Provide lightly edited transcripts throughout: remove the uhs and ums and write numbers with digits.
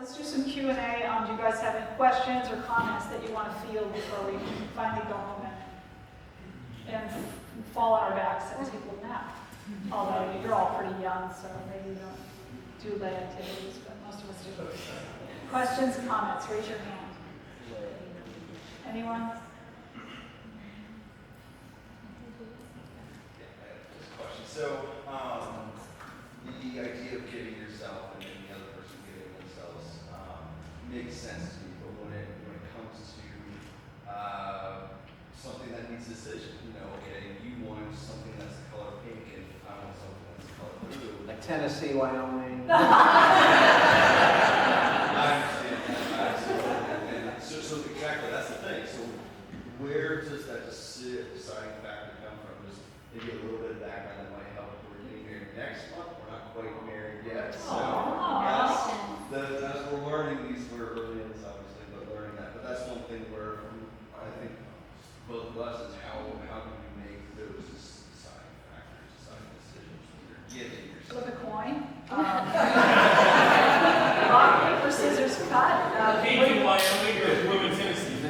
let's do some Q&A. Do you guys have any questions or comments that you want to field before we finally go home and fall on our backs and take a nap? Although you're all pretty young, so maybe you don't do late activities, but most of us do. Questions, comments, raise your hand. Anyone? Just a question. So, the idea of giving yourself and then the other person giving themselves makes sense to me. But when it comes to something that needs decision, okay, you want something that's the color pink and I want something that's the color blue. Like Tennessee, Wyoming. I understand that. And so exactly, that's the thing. So where does that deciding factor come from? Just maybe a little bit of background that might help. We're getting married next month. We're not quite married yet. So that's we're learning these. We're early in this, obviously, but learning that. But that's one thing where I think both of us is how do we make those deciding factors, deciding decisions when you're giving yourself. Flip a coin. Rock, paper, scissors, cut. Being Wyoming or moving Tennessee.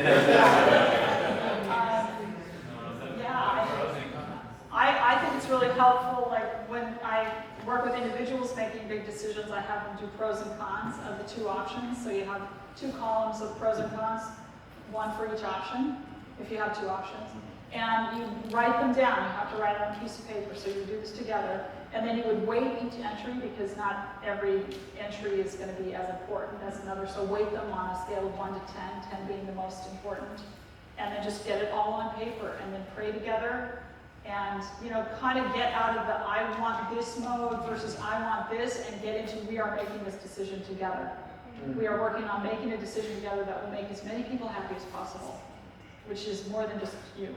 I think it's really helpful, like when I work with individuals making big decisions, I have them do pros and cons of the two options. So you have 2 columns of pros and cons, one for each option, if you have 2 options. And you write them down. You have to write it on a piece of paper, so you do this together. And then you would weight each entry because not every entry is going to be as important as another. So weight them on a scale of 1 to 10, 10 being the most important. And then just get it all on paper and then pray together. And, kind of get out of the I want this mode versus I want this and get into we are making this decision together. We are working on making a decision together that will make as many people happy as possible, which is more than just you.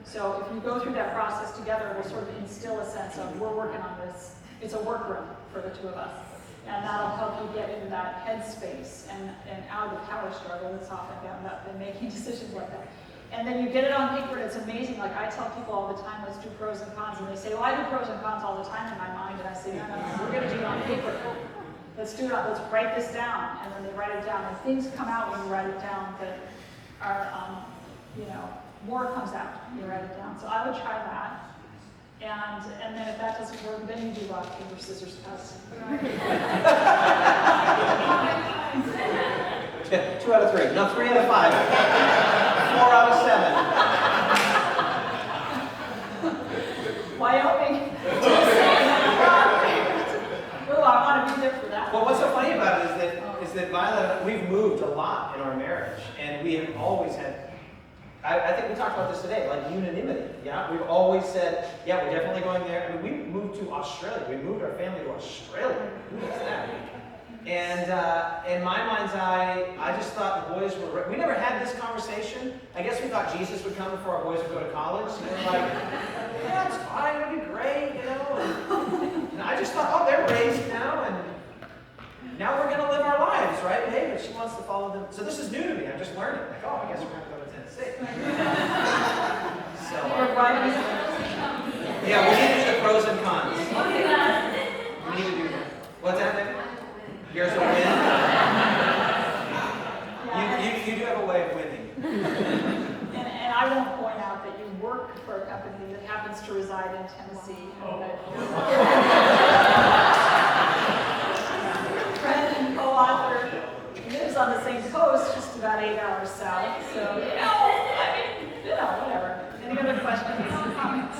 So if you go through that process together, it will sort of instill a sense of we're working on this. It's a workroom for the 2 of us. And that'll help you get into that headspace and out of the power struggle that's often bound up in making decisions like that. And then you get it on paper, and it's amazing. Like I tell people all the time, let's do pros and cons. And they say, well, I do pros and cons all the time in my mind. And I say, no, we're going to do it on paper. Let's do it on, let's write this down. And then they write it down. And things come out when you write it down that are, more comes out when you write it down. So I would try that. And then if that doesn't work, then you do rock, paper, scissors, cut. 2 out of 3. No, 3 out of 5. 4 out of 7. Wyoming. Oh, I want to be there for that. Well, what's so funny about it is that Violet, we've moved a lot in our marriage, and we have always had. I think we talked about this today, like unanimity. Yeah, we've always said, yeah, we're definitely going there. I mean, we moved to Australia. We moved our family to Australia. Who does that? And in my mind's eye, I just thought the boys were. We never had this conversation. I guess we thought Jesus would come before our boys would go to college. And we're like, yeah, it's fine, it'll be great, And I just thought, oh, they're raised now, and now we're going to live our lives, right? Hey, but she wants to follow them. So this is new to me. I'm just learning. Like, oh, I guess we're going to go to Tennessee. So, yeah, we need to do the pros and cons. We need to do that. What's that, baby? Here's a win. You do have a way of winning. And I won't point out that you work for a company that happens to reside in Tennessee. Friend and co-author lives on the same coast, just about 8 hours south. So, whatever. Any other questions or comments?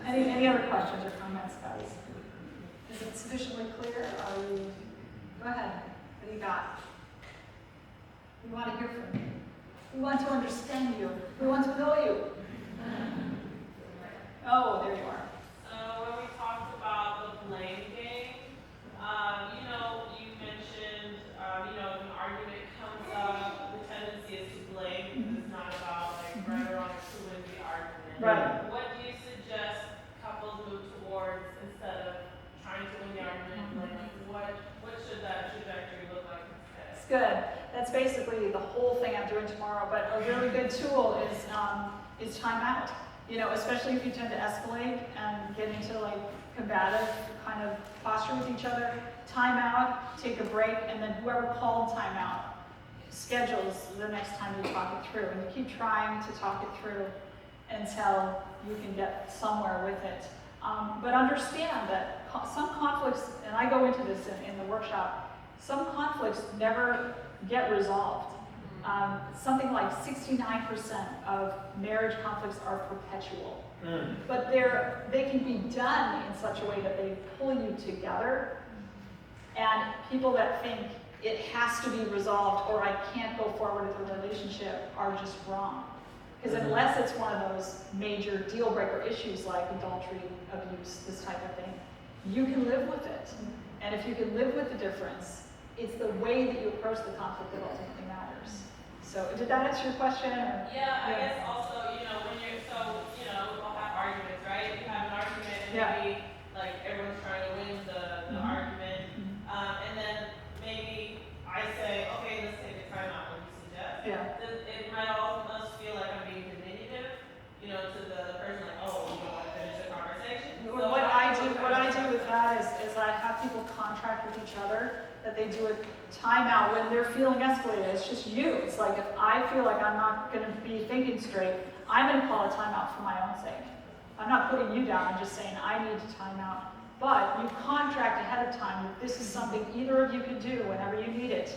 Any other questions or comments, guys? Is it sufficiently clear? Go ahead. What do you got? We want to hear from you. We want to understand you. We want to know you. Oh, there you are. When we talked about the blame game, you mentioned, if an argument comes up, the tendency is to blame because it's not about right or wrong, it's who wins the argument. Right. What do you suggest couples move towards instead of trying to win the argument and blaming? What should that trajectory look like instead? It's good. That's basically the whole thing I'm doing tomorrow. But a really good tool is time out. You know, especially if you tend to escalate and get into like combative kind of posture with each other, time out, take a break, and then whoever called time out schedules the next time you talk it through. And you keep trying to talk it through until you can get somewhere with it. But understand that some conflicts, and I go into this in the workshop, some conflicts never get resolved. Something like 69% of marriage conflicts are perpetual. But they can be done in such a way that they pull you together. And people that think it has to be resolved or I can't go forward with the relationship are just wrong. Because unless it's one of those major deal breaker issues like adultery, abuse, this type of thing, you can live with it. And if you can live with the difference, it's the way that you approach the conflict that ultimately matters. So did that answer your question? Or? Yeah, I guess also, when you're, we'll have arguments, right? You have an argument and maybe, like, everyone's trying to win the argument. And then maybe I say, okay, let's take a time out, what you suggest. It might almost feel like I'm being diminutive, to the person, like, oh, you don't want to finish the conversation. So What I do with that is I have people contract with each other that they do a timeout when they're feeling escalated. It's just you. It's like if I feel like I'm not going to be thinking straight, I'm going to call a timeout for my own sake. I'm not putting you down. I'm just saying I need to time out. But you contract ahead of time that this is something either of you can do whenever you need it.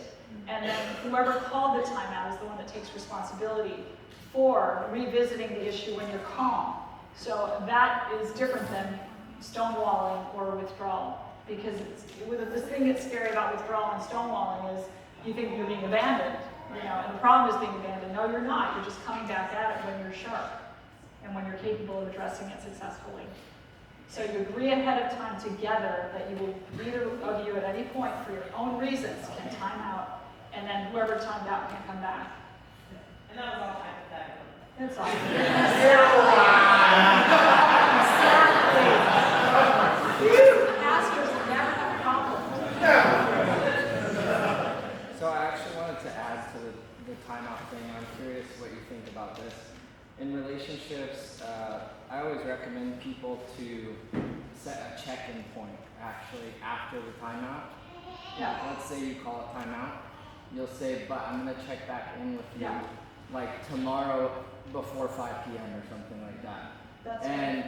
And then whoever called the timeout is the one that takes responsibility for revisiting the issue when you're calm. So that is different than stonewalling or withdrawal. Because the thing that's scary about withdrawal and stonewalling is you think you're being abandoned, and the problem is being abandoned. No, you're not. You're just coming back at it when you're sharp and when you're capable of addressing it successfully. So you agree ahead of time together that you will, either of you at any point for your own reasons can time out, and then whoever timed out can come back. And that was all hypothetical. That's all. Exactly. Pastors never have problems. So I actually wanted to add to the timeout thing. I'm curious what you think about this. In relationships, I always recommend people to set a check-in point, actually, after the timeout. Let's say you call it timeout. You'll say, but I'm going to check back in with you, like tomorrow before 5 p.m. or something like that. That's and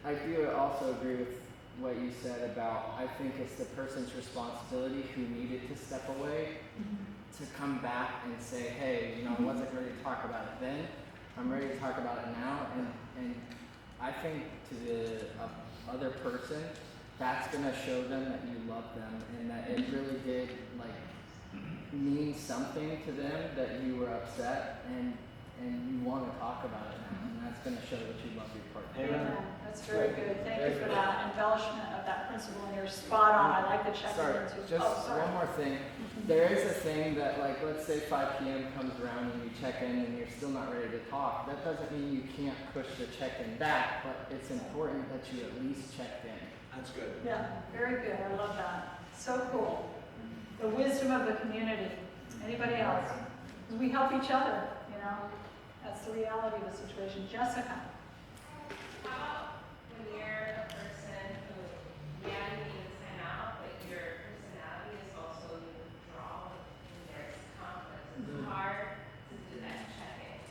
I do also agree with what you said about, I think it's the person's responsibility who needed to step away to come back and say, hey, I wasn't ready to talk about it then. I'm ready to talk about it now. And I think to the other person, that's going to show them that you love them and that it really did mean something to them that you were upset and you want to talk about it now. And that's going to show that you love your partner. Amen. That's very good. Thank you for that embellishment of that principle, and you're spot on. I like the check-in too. Just one more thing. There is a thing that, let's say 5 p.m. comes around and you check in and you're still not ready to talk. That doesn't mean you can't push the check-in back, but it's important that you at least checked in. That's good. Yeah, very good. I love that. So cool. The wisdom of the community. Anybody else? 'Cause we help each other, That's the reality of the situation. Jessica. How about when you're a person who, you need to time out, but your personality is also you withdraw when there's conflict? It's hard to do that check-in.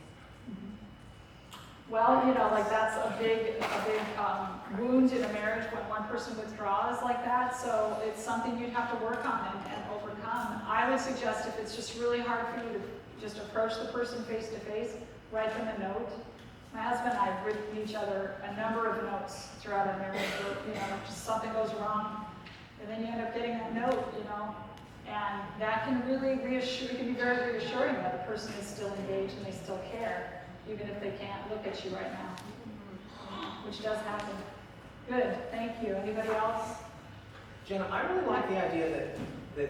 Well, that's a big wound in a marriage when one person withdraws like that. So it's something you'd have to work on and overcome. I would suggest if it's just really hard for you to just approach the person face to face, write them a note. My husband and I have written each other a number of notes throughout our marriage where, just something goes wrong, and then you end up getting that note, and that can really it can be very reassuring that the person is still engaged and they still care, even if they can't look at you right now, which does happen. Good, thank you. Anybody else? Jenna, I really like the idea that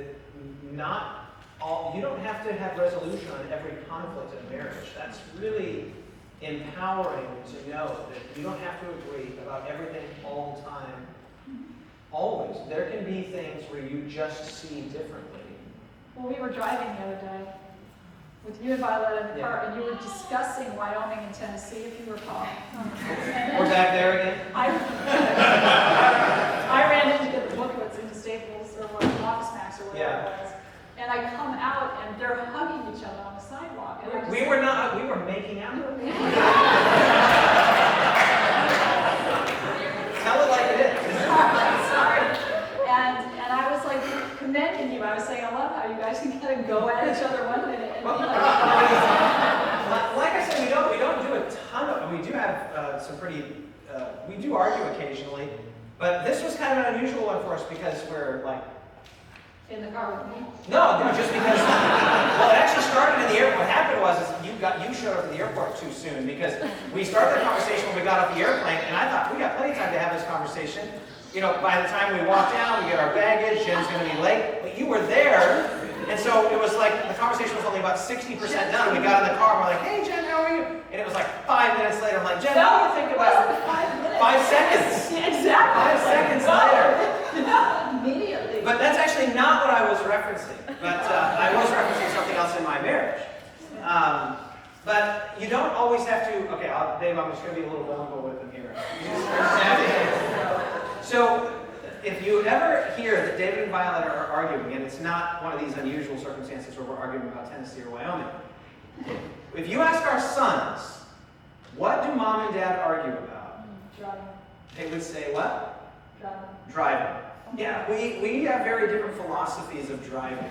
not all, you don't have to have resolution on every conflict in a marriage. That's really empowering to know that you don't have to agree about everything all the time. Always. There can be things where you just see differently. Well, we were driving the other day, with you and Violet in the car, and you were discussing Wyoming and Tennessee, if you recall. And We're back there again? I ran in to get the booklets into Staples or what, Office Max or whatever it was. And I come out and they're hugging each other on the sidewalk. And I'm just We were not, we were making out. Tell it like it is. sorry. And I was like commending you. I was saying, I love how you guys can kind of go at each other one minute and be like, Like I said, we don't do a ton of, we do have some pretty, we do argue occasionally, but this was kind of an unusual one for us because we're like, in the car with me. no, just because, well, it actually started in the airport. What happened was is you showed up at the airport too soon because we started the conversation when we got off the airplane, and I thought we got plenty of time to have this conversation. You know, by the time we walk down, we get our baggage, Jen's gonna be late, but you were there, and so it was like, the conversation was only about 60% done. We got in the car, and we're like, hey Jen, how are you? And it was like 5 minutes later, I'm like, Jen, what do you think It about wasn't 5 minutes. 5 seconds? Yeah, exactly. 5 seconds later. Immediately. But that's actually not what I was referencing. But I was referencing something else in my marriage. But you don't always have to. Okay, Dave, I'm just going to be a little vulnerable with him here. So, if you ever hear that David and Violet are arguing, and it's not one of these unusual circumstances where we're arguing about Tennessee or Wyoming, if you ask our sons, what do mom and dad argue about? Driving. They would say what? Driving. Driving. Yeah, we have very different philosophies of driving.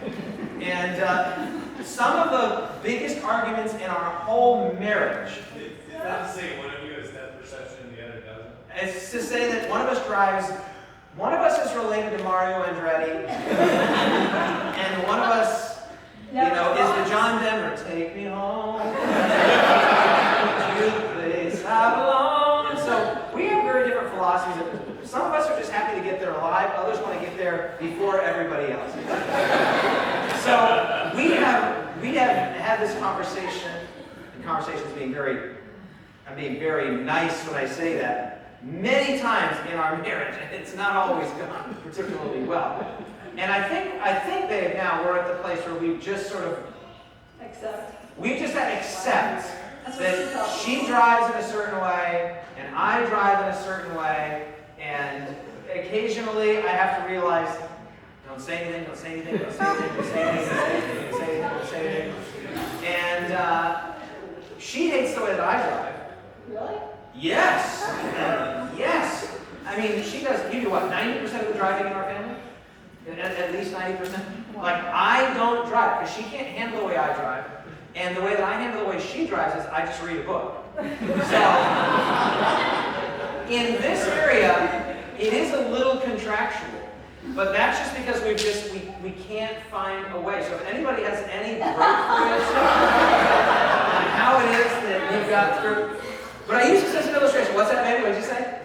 And some of the biggest arguments in our whole marriage Is that to say one of you has that perception and the other doesn't? is to say that one of us drives, one of us is related to Mario Andretti, and one of us, you know, is the John Denver, take me home to the place I belong. And so we have very different philosophies. Some of us are just happy to get there alive, others want to get there before everybody else. So we have had this conversation, and conversations I'm being very nice when I say that, many times in our marriage, and it's not always gone particularly well. And I think Babe, now we're at the place where we've just sort of, we just have to accept that she drives in a certain way, and I drive in a certain way, and occasionally I have to realize, don't say anything, don't say anything, don't say anything, don't say anything, don't say anything, don't say anything, don't say anything. And she hates the way that I drive. Really? Yes. Yes. I mean, she does, you do what, 90% of the driving in our family? At least 90%? Like, I don't drive, because she can't handle the way I drive. And the way that I handle the way she drives is I just read a book. So, in this area, it is a little contractual. But that's just because we can't find a way. So if anybody has any breakthroughs on how it is that we've got through. But I use this as an illustration. What's that, baby? What did you say?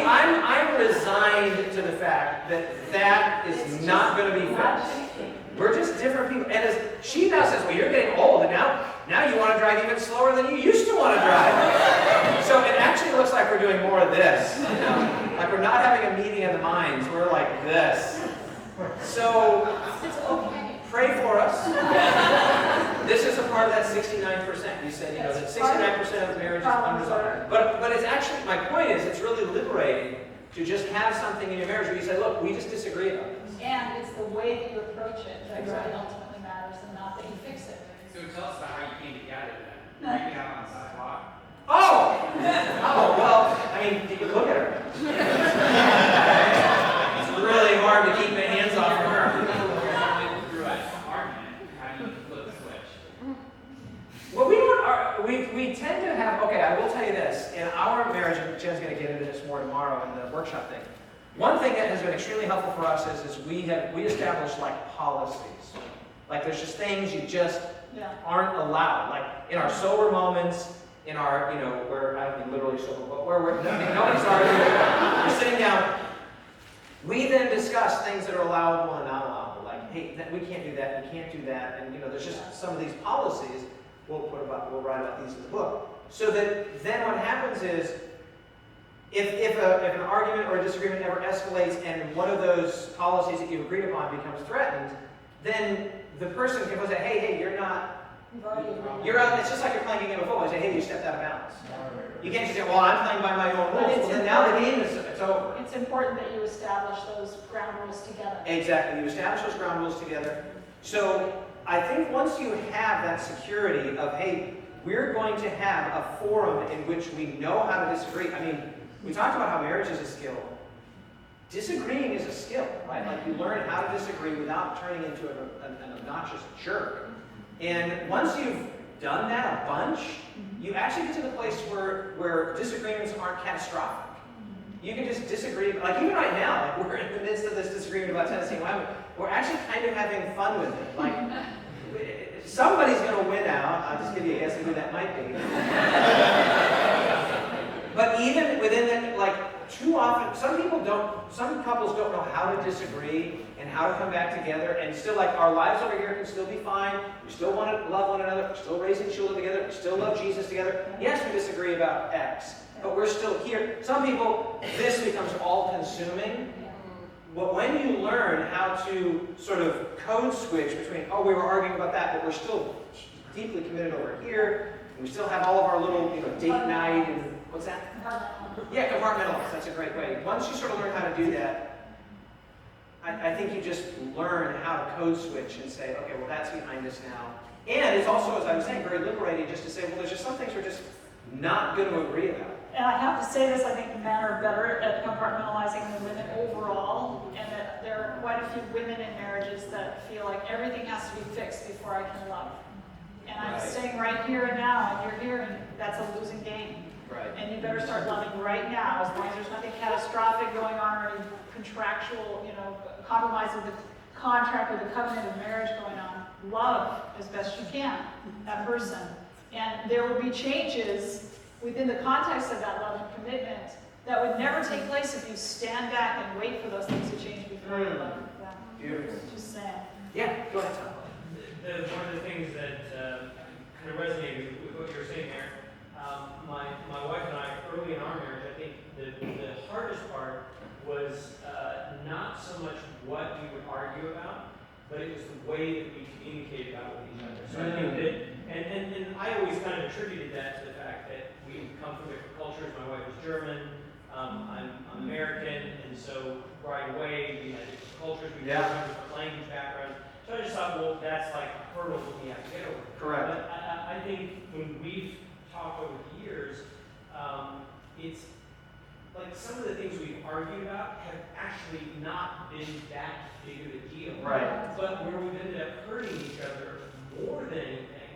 I'm resigned to the fact that that is not going to be fixed. We're just different people. And as she now says, well, you're getting old, and now you want to drive even slower than you used to want to drive. So it actually looks like we're doing more of this. You know? Like we're not having a meeting of the minds. We're like this. So pray for us. This is a part of that 69%. You said, you know, that 69% of marriage is unresolved. But it's actually, my point is, it's really liberating to just have something in your marriage where you say, look, we just disagree about this. And it's the way that you approach it that really ultimately matters, and not that you fix it. So tell us about how you came together then. You out on the sidewalk. Oh! Oh, well, I mean, you can look at her. It's really hard to keep my hands off of her. Through an argument, how do you flip the switch? Well, we tend to have, okay, I will tell you this. In our marriage, and Jen's going to get into this more tomorrow in the workshop thing. One thing that has been extremely helpful for us is we established like policies. Like there's just things you just aren't allowed. Like in our sober moments, in our, you know, where I don't mean literally sober, but where nobody's arguing, we're sitting down. We then discuss things that are allowable and not allowable. Like, hey, we can't do that, we can't do that, and you know, there's just some of these policies. We'll write about these in the book. So that then what happens is, if an argument or a disagreement ever escalates and one of those policies that you've agreed upon becomes threatened, then the person can say, hey, you're not, you're out, it's just like you're playing a game of football. You say, hey, you stepped out of bounds. You can't just say, well, I'm playing by my own But rules. it's Well, then now the important. game is, it's over. It's important that you establish those ground rules together. Exactly, you establish those ground rules together. So I think once you have that security of, hey, we're going to have a forum in which we know how to disagree. I mean, we talked about how marriage is a skill. Disagreeing is a skill, right? Like you learn how to disagree without turning into an obnoxious jerk. And once you've done that a bunch, you actually get to the place where disagreements aren't catastrophic. You can just disagree, like even right now, like we're in the midst of this disagreement about Tennessee and Wyoming, we're actually kind of having fun with it. Like, somebody's going to win out. I'll just give you a guess of who that might be. But even within that, like, too often, some couples don't know how to disagree and how to come back together, and still, like, our lives over here can still be fine. We still want to love one another. We're still raising children together. We still love Jesus together. Yes, we disagree about X, but we're still here. Some people, this becomes all-consuming. But when you learn how to sort of code switch between, oh, we were arguing about that, but we're still deeply committed over here, and we still have all of our little, date night, and what's that? Yeah, compartmentalize. That's a great way. Once you sort of learn how to do that, I think you just learn how to code switch and say, okay, well, that's behind us now. And it's also, as I was saying, very liberating just to say, well, there's just some things we're just not going to agree about. And I have to say this, I think men are better at compartmentalizing than women overall, and that there are quite a few women in marriages that feel like everything has to be fixed before I can love. And I'm staying right here and now, and you're here, and that's a losing game. Right. And you better start loving right now, as long as there's nothing catastrophic going on or any contractual, compromise of the contract or the covenant of marriage going on. Love as best you can that person. And there will be changes within the context of that love and commitment that would never take place if you stand back and wait for those things to change before you love them. Yeah. Beautiful. Just saying. Yeah, go ahead, Tom. One of the things that kind of resonated with what you were saying there, my wife and I, early in our marriage, I think the hardest part was not so much what we would argue about, but it was the way that we communicated about with each other. So I think that, and I always kind of attributed that to the fact that we come from different cultures. My wife is German, I'm American, and so right away we had different cultures, we had different language backgrounds. So I just thought, well, that's like a hurdle that we have to get over. Correct. But I think when we've talked over the years, it's like some of the things we've argued about have actually not been that big of a deal. Right. But where we've ended up hurting each other more than anything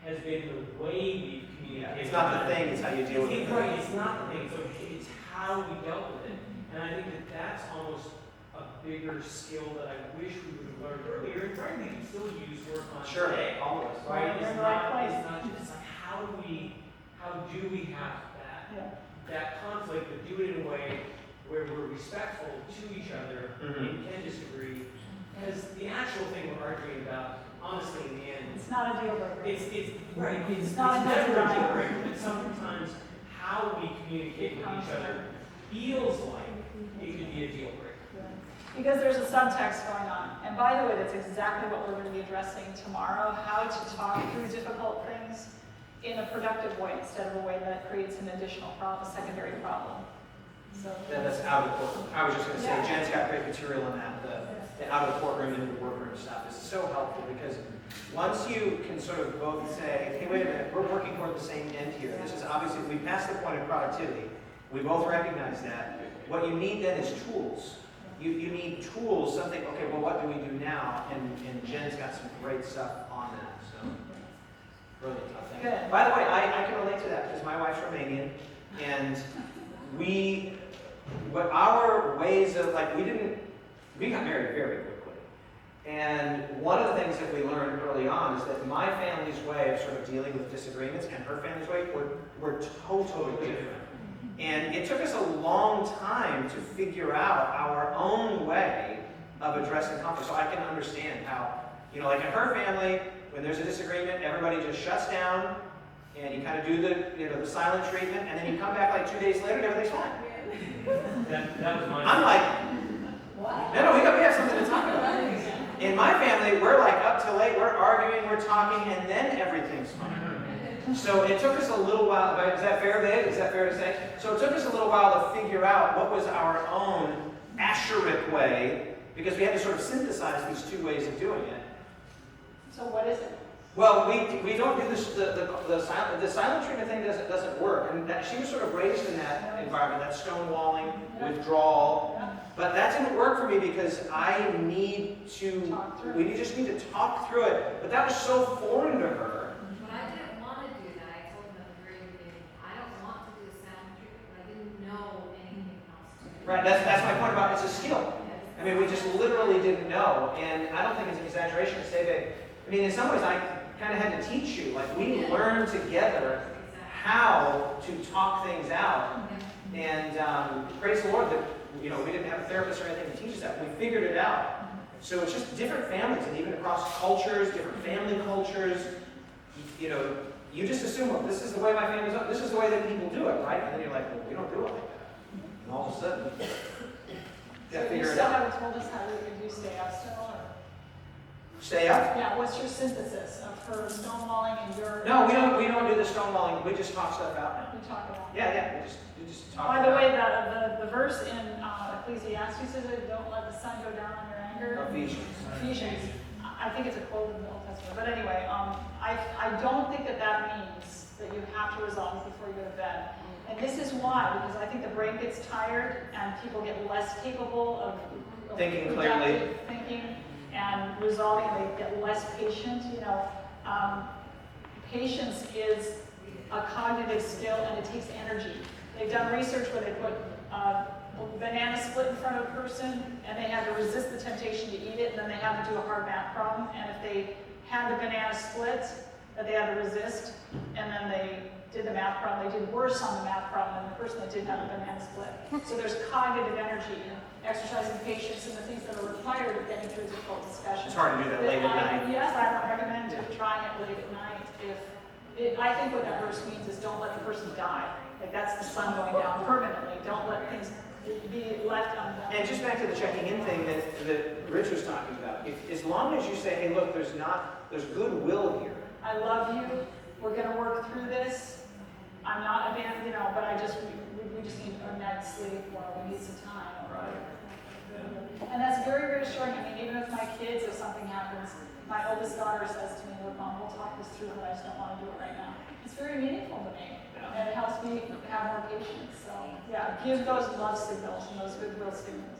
has been the way we've communicated. It's not the thing, it's how you deal with it. Right, it's not the thing, so it's how we dealt with it. And I think that that's almost a bigger skill that I wish we would have learned earlier. And frankly, we still use work on today. Always. Right? You're It's in the right not, place. it's not just like how do we have that conflict, but do it in a way where we're respectful to each other and can disagree. Because the actual thing we're arguing about, honestly, in the end, It's not a deal breaker. it's not a never a deal deal breaker, but sometimes how we communicate with each other feels like it could be a deal breaker. Because there's a subtext going on. And by the way, that's exactly what we're going to be addressing tomorrow, how to talk through difficult things in a productive way instead of a way that creates an additional problem, a secondary problem. So That's out of the courtroom. I was just going to say, Yeah. Jen's got great material on that, the out of the courtroom into the workroom stuff. It's so helpful because once you can sort of both say, hey, wait a minute, we're working toward the same end here. This is obviously, we passed the point of productivity. We both recognize that. What you need then is tools. You need tools, something, okay, well, what do we do now? And Jen's got some great stuff on that. So, really tough thing. Good. By the way, I can relate to that because my wife's Romanian, and what our ways of, like, we got married very quickly. And one of the things that we learned early on is that my family's way of sort of dealing with disagreements and her family's way were totally different. And it took us a long time to figure out our own way of addressing conflict. So I can understand how, like in her family, when there's a disagreement, everybody just shuts down, and you kind of do the silent treatment, and then you come back like 2 days later and everything's fine. That was my. I'm like, What? no, we have something to talk about. In my family, we're like up till late, we're arguing, we're talking, and then everything's fine. So it took us a little while, is that fair, babe? Is that fair to say? So it took us a little while to figure out what was our own Asheric way, because we had to sort of synthesize these two ways of doing it. So what is it? Well, we don't do this, the silent treatment thing doesn't work. And that, she was sort of raised in that environment, that stonewalling, withdrawal. But that didn't work for me because I need to, just need to talk through it. But that was so foreign to her. But I didn't want to do that. I told them at the very beginning, I don't want to do the sound treatment, but I didn't know anything else to do. Right, that's my point about it's a skill. I mean, we just literally didn't know. And I don't think it's an exaggeration to say that, I mean, in some ways I kind of had to teach you. Like, we learned together how to talk things out. And praise the Lord that, we didn't have a therapist or anything to teach us that. We figured it out. So it's just different families, and even across cultures, different family cultures. You just assume, well, this is the way my family's up. This is the way that people do it, right? And then you're like, well, we don't do it like that. And all of a sudden, you So gotta you figure it still out. haven't told us how you stay up still, or? Stay up? Yeah, what's your synthesis of her stonewalling and your? No, we don't do the stonewalling. We just talk stuff out now. We talk about. Yeah, we just talk. By it the out. way, the verse in Ecclesiastes says that don't let the sun go down on your anger. Ephesians. I think it's a quote in the Old Testament. But anyway, I don't think that means that you have to resolve it before you go to bed. And this is why, because I think the brain gets tired and people get less capable of Thinking clearly. productive thinking and resolving. They get less patient. Patience is a cognitive skill and it takes energy. They've done research where they put a banana split in front of a person and they had to resist the temptation to eat it, and then they had to do a hard math problem, and if they had the banana split that they had to resist and then they did the math problem, they did worse on the math problem than the person that didn't have the banana split. So there's cognitive energy and exercising patience and the things that are required of getting through difficult discussions. It's hard to do that late at night. Yes, I don't recommend trying it late at night. I think what that verse means is don't let the person die. Like, that's the sun going down permanently. Don't let things be left undone. And just back to the checking in thing that Rich was talking about. As long as you say, hey, look, there's goodwill here. I love you. We're going to work through this. I'm not abandoned, but we just need a night's sleep, or we need some time. And that's very reassuring. I mean, even with my kids, if something happens, my oldest daughter says to me, look, Mom, we'll talk this through, but I just don't want to do it right now. It's very meaningful to me. And it helps me have more patience. So, yeah, give those love signals and those goodwill signals.